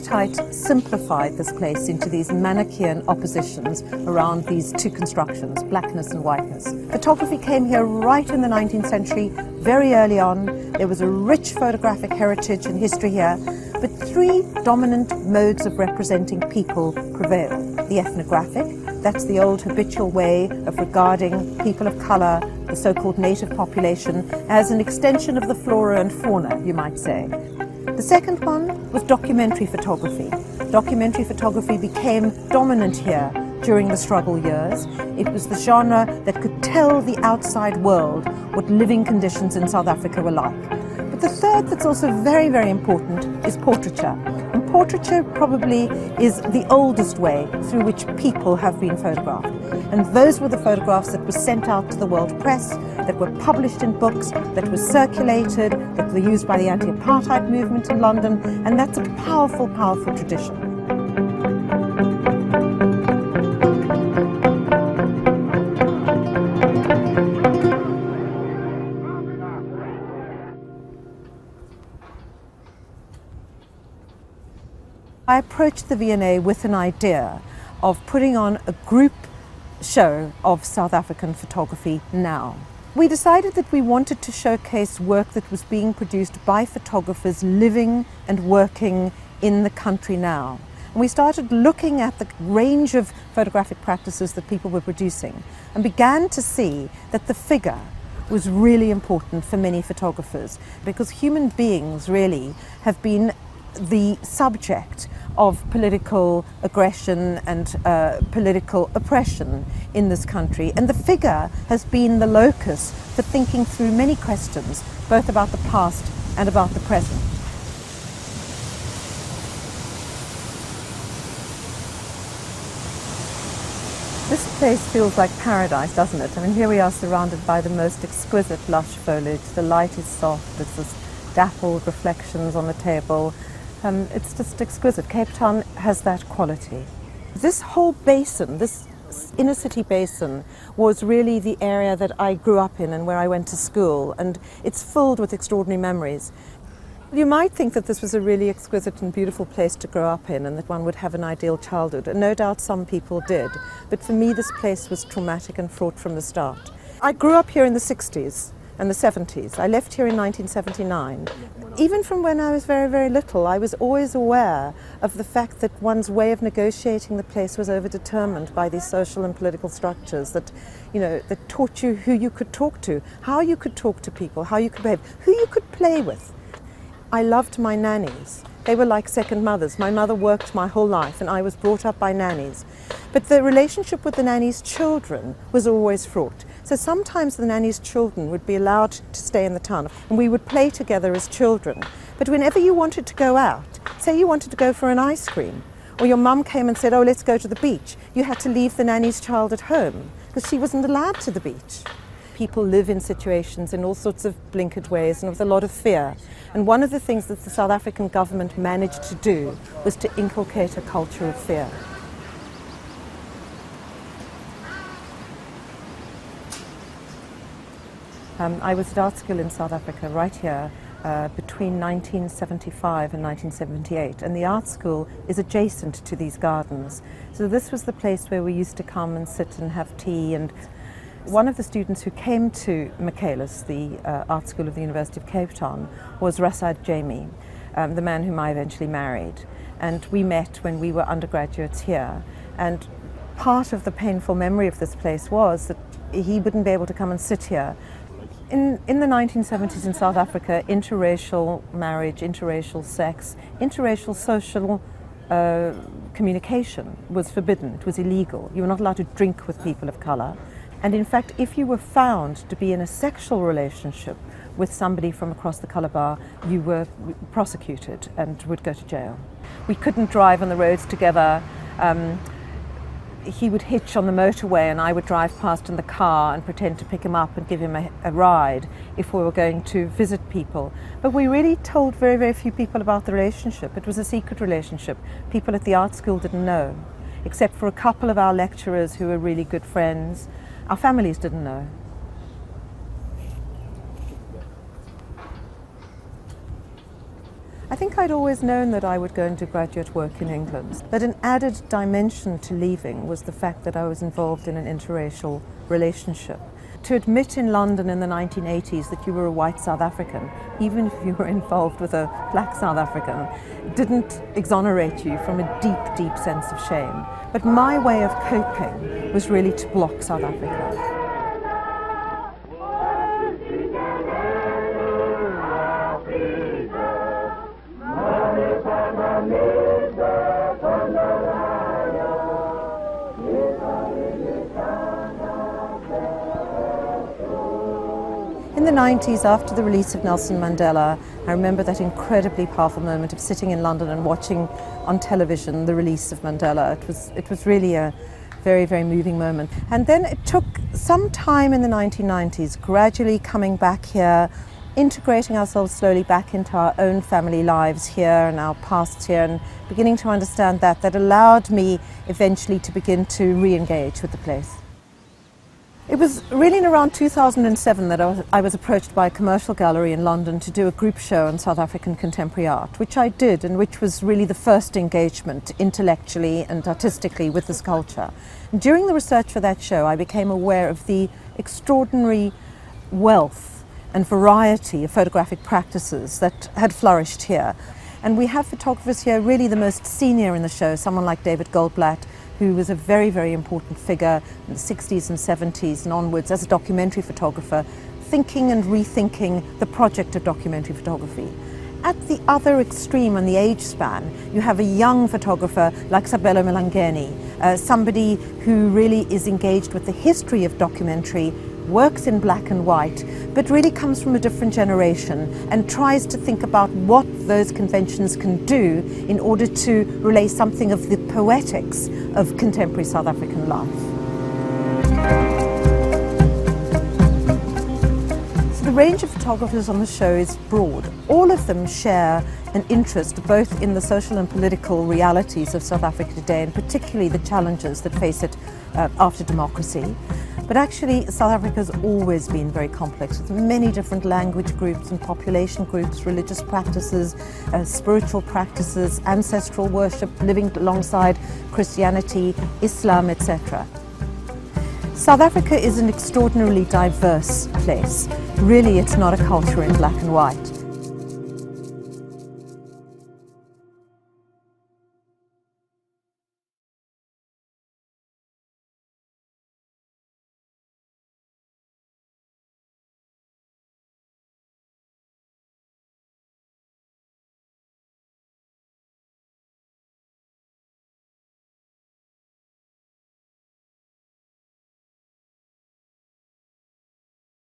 apartheid simplified this place into these Manichaean oppositions around these two constructions, blackness and whiteness. Photography came here right in the 19th century, very early on. There was a rich photographic heritage and history here, but three dominant modes of representing people prevail. The ethnographic, that's the old habitual way of regarding people of colour, the so-called native population, as an extension of the flora and fauna, you might say. The second one was documentary photography. Documentary photography became dominant here during the struggle years. It was the genre that could tell the outside world what living conditions in South Africa were like. But the third that's also very, very important is portraiture. And portraiture probably is the oldest way through which people have been photographed. And those were the photographs that were sent out to the world press, that were published in books, that were circulated, that were used by the anti-apartheid movement in London, and that's a powerful, powerful tradition. I approached the V&A with an idea of putting on a group show of South African photography now. We decided that we wanted to showcase work that was being produced by photographers living and working in the country now. And we started looking at the range of photographic practices that people were producing and began to see that the figure was really important for many photographers, because human beings really have been the subject of political aggression and political oppression in this country. And the figure has been the locus for thinking through many questions, both about the past and about the present. This place feels like paradise, doesn't it? I mean, here we are surrounded by the most exquisite lush foliage. The light is soft, there's this dappled reflections on the table. It's just exquisite. Cape Town has that quality. This whole basin, this inner city basin, was really the area that I grew up in and where I went to school, and it's filled with extraordinary memories. You might think that this was a really exquisite and beautiful place to grow up in and that one would have an ideal childhood, and no doubt some people did, but for me this place was traumatic and fraught from the start. I grew up here in the 60s and the 70s. I left here in 1979. Even from when I was very, very little, I was always aware of the fact that one's way of negotiating the place was overdetermined by these social and political structures that, that taught you who you could talk to, how you could talk to people, how you could behave, who you could play with. I loved my nannies. They were like second mothers. My mother worked my whole life and I was brought up by nannies. But the relationship with the nannies' children was always fraught. So sometimes the nannies' children would be allowed to stay in the town and we would play together as children. But whenever you wanted to go out, say you wanted to go for an ice cream, or your mum came and said, oh, let's go to the beach, you had to leave the nanny's child at home because she wasn't allowed to the beach. People live in situations in all sorts of blinkered ways and with a lot of fear. And one of the things that the South African government managed to do was to inculcate a culture of fear. I was at art school in South Africa right here between 1975 and 1978, and the art school is adjacent to these gardens. So this was the place where we used to come and sit and have tea. And one of the students who came to Michaelis, the art school of the University of Cape Town, was Rasad Jamie, the man whom I eventually married. And we met when we were undergraduates here. And part of the painful memory of this place was that he wouldn't be able to come and sit here. In the 1970s in South Africa, interracial marriage, interracial sex, interracial social communication was forbidden. It was illegal. You were not allowed to drink with people of colour. And in fact, if you were found to be in a sexual relationship with somebody from across the colour bar, you were prosecuted and would go to jail. We couldn't drive on the roads together. He would hitch on the motorway and I would drive past in the car and pretend to pick him up and give him a ride if we were going to visit people. But we really told very, very few people about the relationship. It was a secret relationship. People at the art school didn't know, except for a couple of our lecturers who were really good friends. Our families didn't know. I think I'd always known that I would go and do graduate work in England, but an added dimension to leaving was the fact that I was involved in an interracial relationship. To admit in London in the 1980s that you were a white South African, even if you were involved with a black South African, didn't exonerate you from a deep, deep sense of shame. But my way of coping was really to block South Africa. In the 90s, after the release of Nelson Mandela, I remember that incredibly powerful moment of sitting in London and watching on television the release of Mandela. It was really a very, very moving moment. And then it took some time in the 1990s, gradually coming back here, integrating ourselves slowly back into our own family lives here and our pasts here, and beginning to understand that allowed me eventually to begin to re-engage with the place. It was really in around 2007 that I was approached by a commercial gallery in London to do a group show on South African contemporary art, which I did, and which was really the first engagement intellectually and artistically with this culture. And during the research for that show, I became aware of the extraordinary wealth and variety of photographic practices that had flourished here. And we have photographers here, really the most senior in the show, someone like David Goldblatt, who was a very, very important figure in the 60s and 70s and onwards as a documentary photographer, thinking and rethinking the project of documentary photography. At the other extreme on the age span, you have a young photographer like Sabelo Melangeni, somebody who really is engaged with the history of documentary, works in black and white, but really comes from a different generation and tries to think about what those conventions can do in order to relay something of the poetics of contemporary South African life. So the range of photographers on the show is broad. All of them share an interest both in the social and political realities of South Africa today, and particularly the challenges that face it after democracy. But actually, South Africa has always been very complex, with many different language groups and population groups, religious practices, spiritual practices, ancestral worship, living alongside Christianity, Islam, etc. South Africa is an extraordinarily diverse place. Really, it's not a culture in black and white.